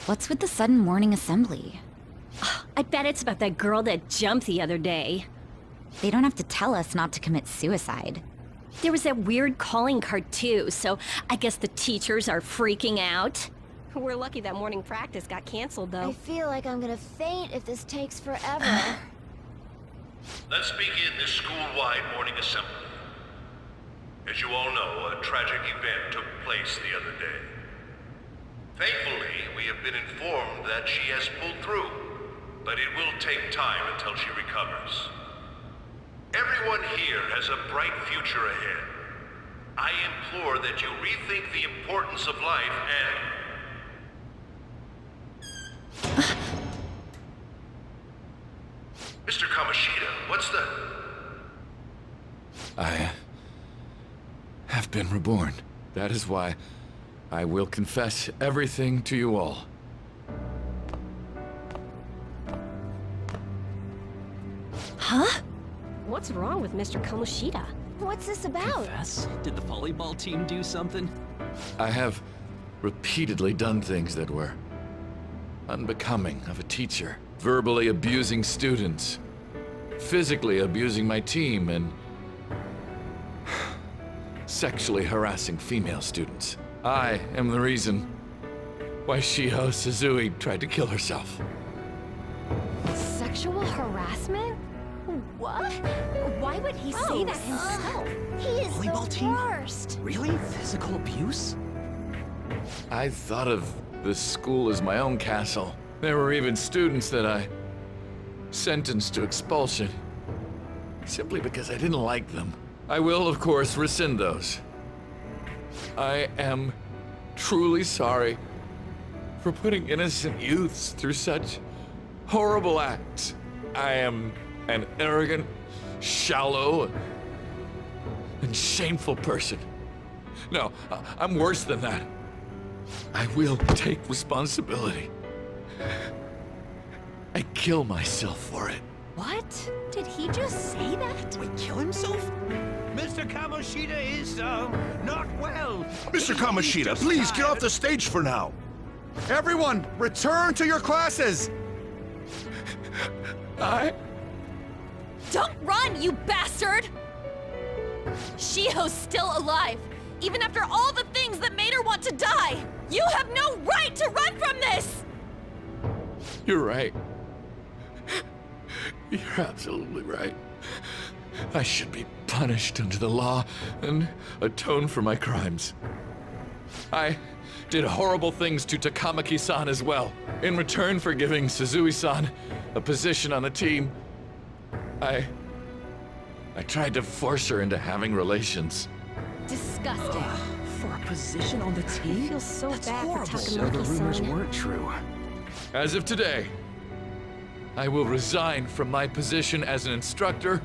What's with the sudden morning assembly? I bet it's about that girl that jumped the other day. They don't have to tell us not to commit suicide. There was that weird calling card too, so I guess the teachers are freaking out. We're lucky that morning practice got canceled, though. I feel like I'm gonna faint if this takes forever. Let's begin this school-wide morning assembly. As you all know, a tragic event took place the other day. Thankfully, we have been informed that she has pulled through, but it will take time until she recovers. Everyone here has a bright future ahead. I implore that you rethink the importance of life and... Mr. Kamoshida, what's the... I have been reborn. That is why I will confess everything to you all. Huh? What's wrong with Mr. Kamoshida? What's this about? Confess? Did the volleyball team do something? I have repeatedly done things that were unbecoming of a teacher. Verbally abusing students, physically abusing my team, and sexually harassing female students. I am the reason why Shiho Suzui tried to kill herself. Sexual harassment? What? Why would he say that himself? He is Volleyball the team? worst. Really? Physical abuse? I thought of the school as my own castle. There were even students that I sentenced to expulsion, simply because I didn't like them. I will, of course, rescind those. I am truly sorry for putting innocent youths through such horrible acts. I am an arrogant, shallow, and shameful person. No, I'm worse than that. I will take responsibility. I kill myself for it. What? Did he just say that? Wait, kill himself? Mr. Kamoshida is, not well. Mr. Kamoshida, please get off the stage for now. Everyone, return to your classes! Don't run, you bastard! Shiho's still alive, even after all the things that made her want to die! You have no right to run from this! You're right. You're absolutely right. I should be punished under the law and atone for my crimes. I did horrible things to Takamaki-san as well. In return for giving Suzui-san a position on the team, I tried to force her into having relations. Disgusting. For a position on the team? I feel so That's bad horrible. for So the rumors Takamaki-san. weren't true. As of today, I will resign from my position as an instructor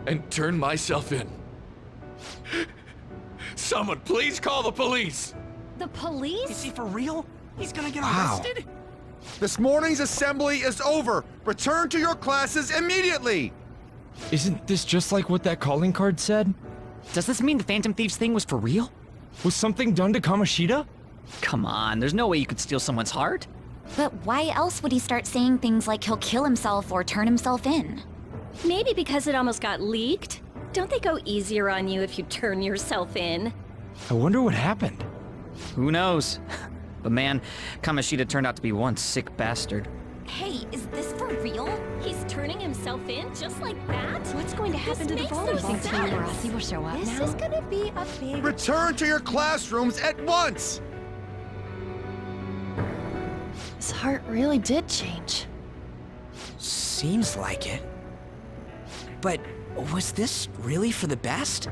and turn myself in. Someone please call the police! The police? Is he for real? He's gonna get Wow. arrested? This morning's assembly is over. Return to your classes immediately! Isn't this just like what that calling card said? Does this mean the Phantom Thieves thing was for real? Was something done to Kamoshida? Come on, there's no way you could steal someone's heart. But why else would he start saying things like he'll kill himself or turn himself in? Maybe because it almost got leaked. Don't they go easier on you if you turn yourself in? I wonder what happened. Who knows? But man, Kamoshida turned out to be one sick bastard. Hey, is this for real? He's turning himself in just like that? What's going to happen to the makes no volleyball team? sense. Rossi will show up This is gonna be a big... Return to your classrooms at once! His heart really did change. Seems like it. But was this really for the best?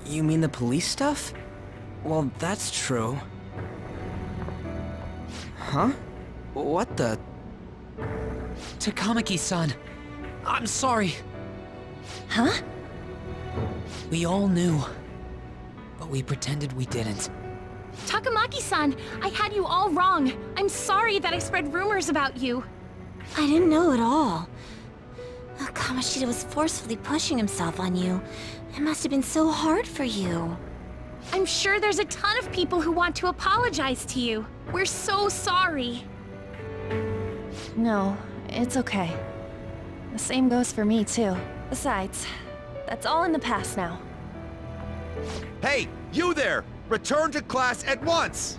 You mean the police stuff? Well, that's true. Huh? What the... Takamaki-san, I'm sorry. Huh? We all knew, but we pretended we didn't. Takamaki-san, I had you all wrong. I'm sorry that I spread rumors about you. I didn't know at all. Kamoshida was forcefully pushing himself on you. It must have been so hard for you. I'm sure there's a ton of people who want to apologize to you. We're so sorry. No, it's okay. The same goes for me, too. Besides, that's all in the past now. Hey, you there! Return to class at once!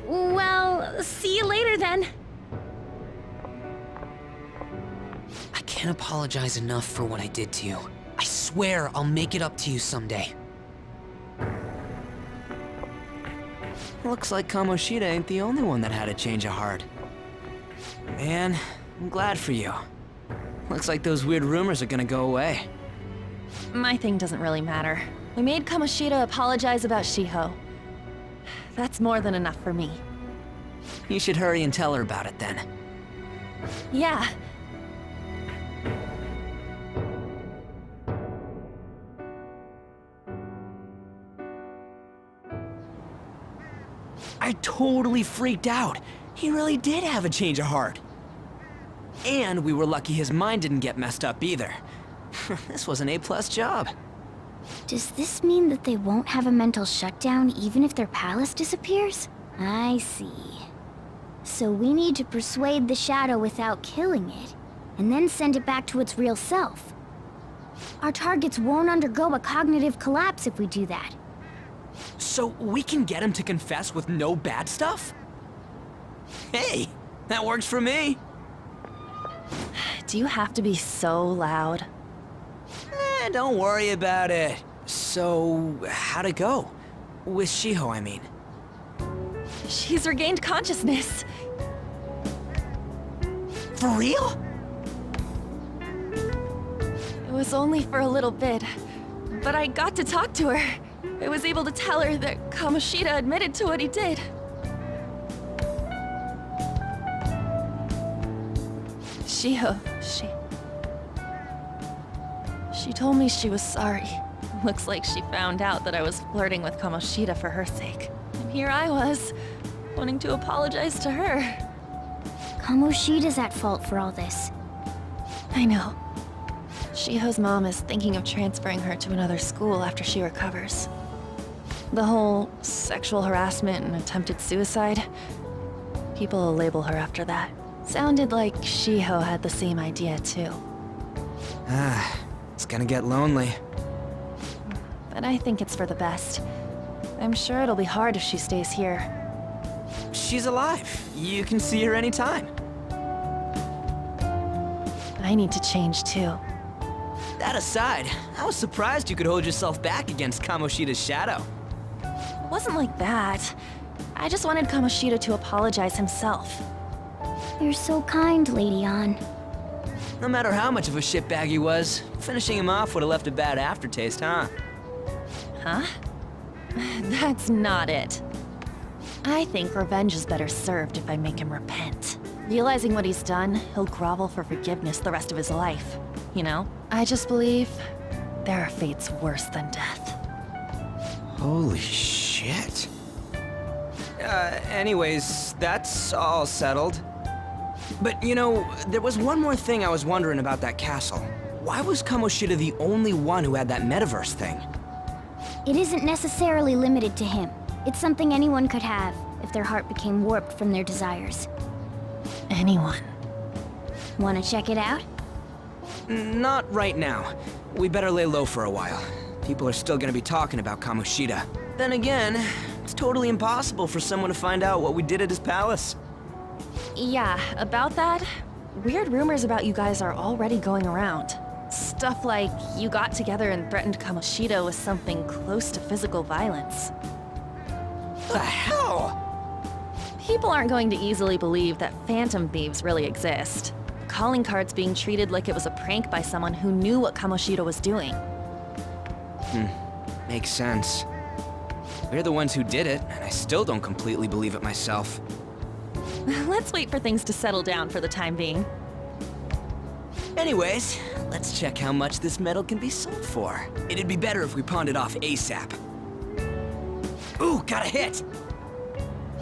Well, see you later then. I can't apologize enough for what I did to you. I swear I'll make it up to you someday. Looks like Kamoshida ain't the only one that had a change of heart. Man, I'm glad for you. Looks like those weird rumors are gonna go away. My thing doesn't really matter. We made Kamoshida apologize about Shiho. That's more than enough for me. You should hurry and tell her about it then. Yeah. I totally freaked out. He really did have a change of heart. And we were lucky his mind didn't get messed up either. This was an A+ job. Does this mean that they won't have a mental shutdown even if their palace disappears? I see. So we need to persuade the shadow without killing it, and then send it back to its real self. Our targets won't undergo a cognitive collapse if we do that. So we can get him to confess with no bad stuff? Hey, that works for me. Do you have to be so loud? Don't worry about it. So, how'd it go? With Shiho, I mean. She's regained consciousness. For real? It was only for a little bit, but I got to talk to her. I was able to tell her that Kamoshida admitted to what he did. Shiho, She told me she was sorry. Looks like she found out that I was flirting with Kamoshida for her sake. And here I was, wanting to apologize to her. Kamoshida's at fault for all this. I know. Shiho's mom is thinking of transferring her to another school after she recovers. The whole sexual harassment and attempted suicide, people will label her after that. Sounded like Shiho had the same idea too. It's gonna get lonely. But I think it's for the best. I'm sure it'll be hard if she stays here. She's alive. You can see her anytime. I need to change too. That aside, I was surprised you could hold yourself back against Kamoshida's shadow. It wasn't like that. I just wanted Kamoshida to apologize himself. You're so kind, Lady Ann. No matter how much of a shitbag he was, finishing him off would have left a bad aftertaste, huh? Huh? That's not it. I think revenge is better served if I make him repent. Realizing what he's done, he'll grovel for forgiveness the rest of his life. You know? I just believe there are fates worse than death. Holy shit. Anyways, that's all settled. But you know, there was one more thing I was wondering about that castle. Why was Kamoshida the only one who had that metaverse thing? It isn't necessarily limited to him. It's something anyone could have, if their heart became warped from their desires. Anyone. Wanna check it out? Not right now. We better lay low for a while. People are still gonna be talking about Kamoshida. Then again, it's totally impossible for someone to find out what we did at his palace. Yeah, about that, weird rumors about you guys are already going around. Stuff like you got together and threatened Kamoshida with something close to physical violence. The hell? People aren't going to easily believe that phantom thieves really exist. Calling cards being treated like it was a prank by someone who knew what Kamoshida was doing. Makes sense. We're the ones who did it, and I still don't completely believe it myself. Let's wait for things to settle down for the time being. Anyways, let's check how much this metal can be sold for. It'd be better if we pawned it off ASAP. Ooh, got a hit!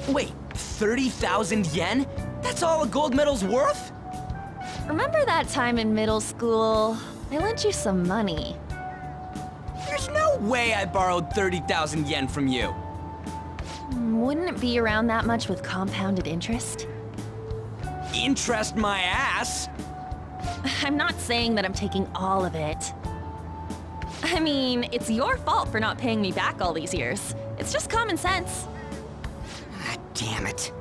Wait, 30,000 yen? That's all a gold medal's worth? Remember that time in middle school? I lent you some money. There's no way I borrowed 30,000 yen from you. Wouldn't it be around that much with compounded interest? Interest my ass! I'm not saying that I'm taking all of it. I mean, it's your fault for not paying me back all these years. It's just common sense. Ah, damn it.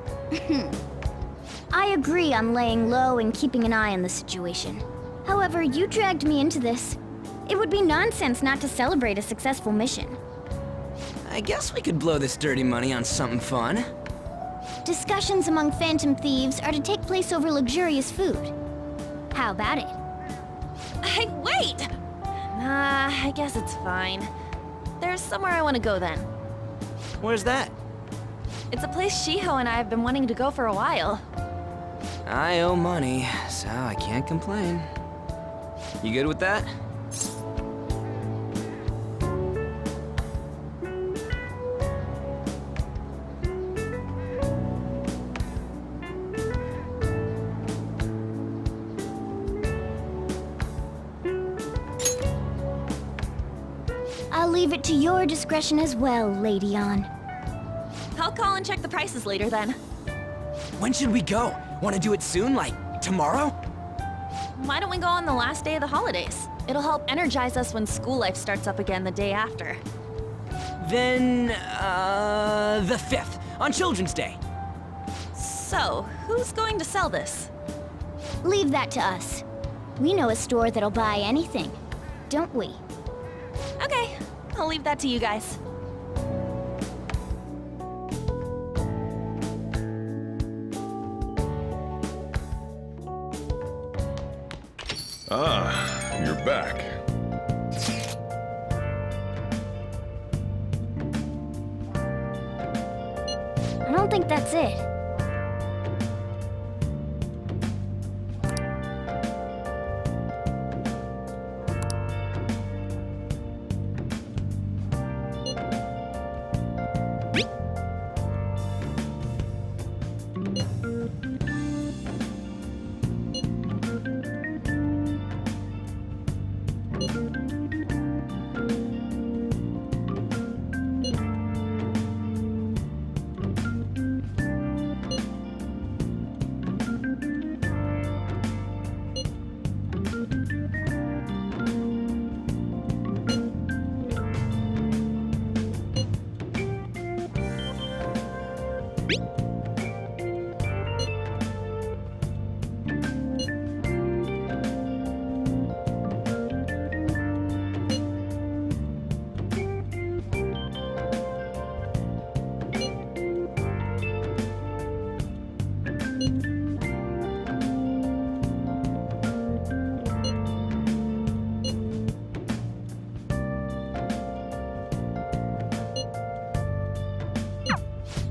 I agree on laying low and keeping an eye on the situation. However, you dragged me into this. It would be nonsense not to celebrate a successful mission. I guess we could blow this dirty money on something fun. Discussions among phantom thieves are to take place over luxurious food. How about it? Hey, wait! Nah, I guess it's fine. There's somewhere I want to go then. Where's that? It's a place Shiho and I have been wanting to go for a while. I owe money, so I can't complain. You good with that? I'll leave it to your discretion as well, Lady On. I'll call and check the prices later then. When should we go? Want to do it soon, like tomorrow? Why don't we go on the last day of the holidays? It'll help energize us when school life starts up again the day after. Then, the 5th, on Children's Day. So, who's going to sell this? Leave that to us. We know a store that'll buy anything, don't we? Okay, I'll leave that to you guys. Ah, you're back. I don't think that's it.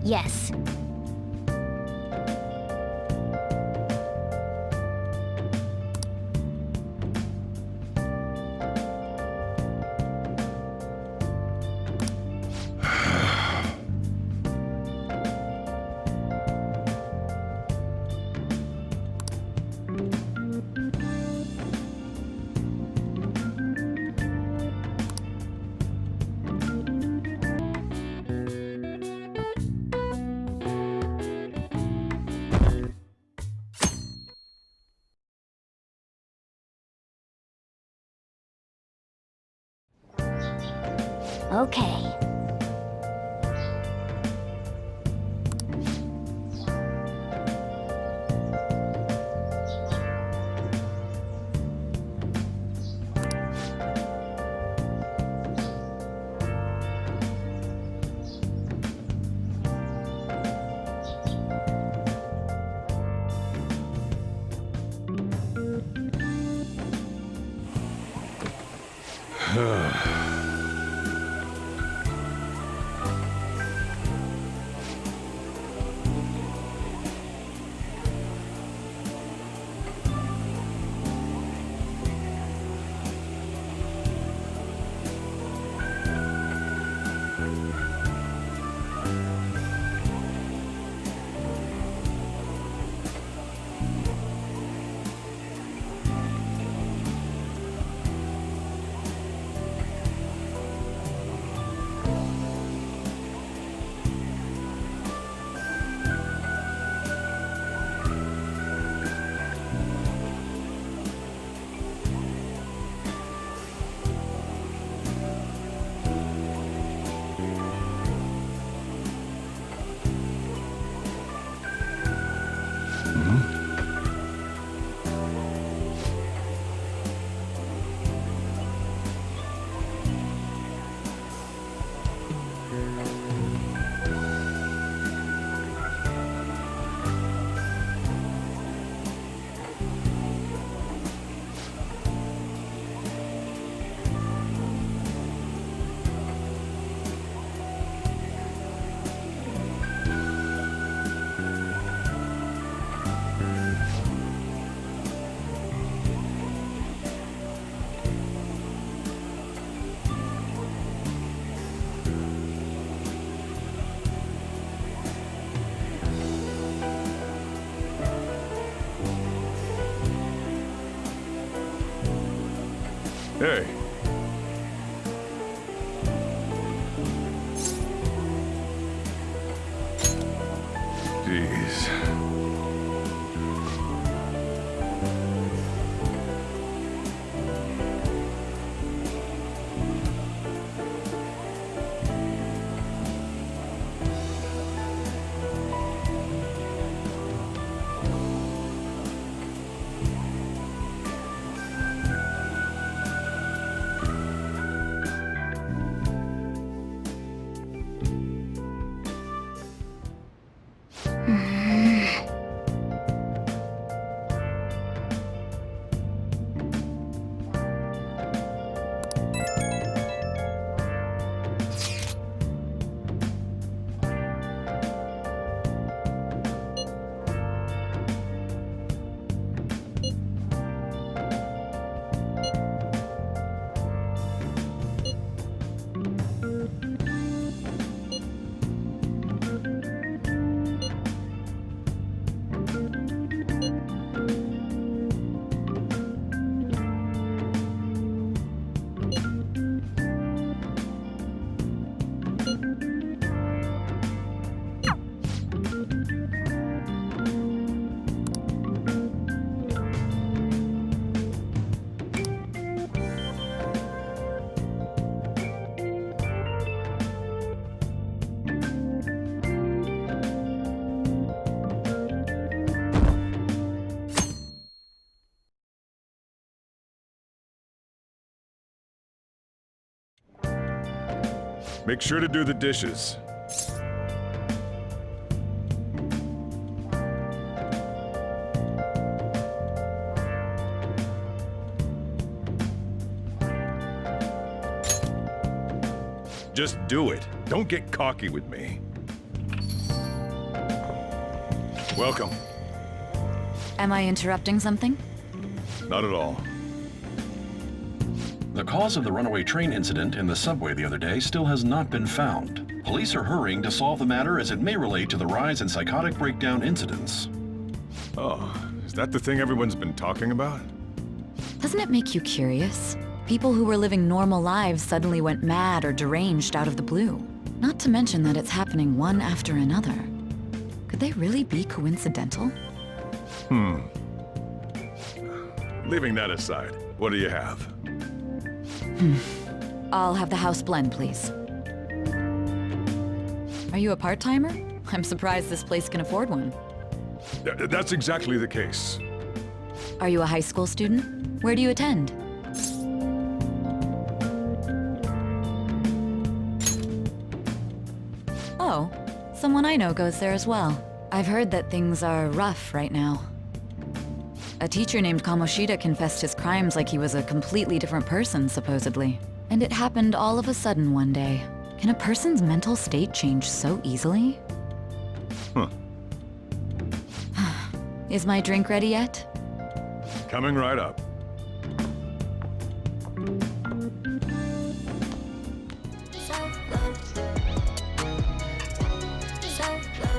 Yes. Okay. Hey. Jeez. Make sure to do the dishes. Just do it. Don't get cocky with me. Welcome. Am I interrupting something? Not at all. The cause of the runaway train incident in the subway the other day still has not been found. Police are hurrying to solve the matter as it may relate to the rise in psychotic breakdown incidents. Oh, is that the thing everyone's been talking about? Doesn't it make you curious? People who were living normal lives suddenly went mad or deranged out of the blue. Not to mention that it's happening one after another. Could they really be coincidental? Leaving that aside, what do you have? I'll have the house blend, please. Are you a part-timer? I'm surprised this place can afford one. That's exactly the case. Are you a high school student? Where do you attend? Oh, someone I know goes there as well. I've heard that things are rough right now. A teacher named Kamoshida confessed his crimes like he was a completely different person, supposedly. And it happened all of a sudden one day. Can a person's mental state change so easily? Huh. Is my drink ready yet? Coming right up. Self-love. Self-love.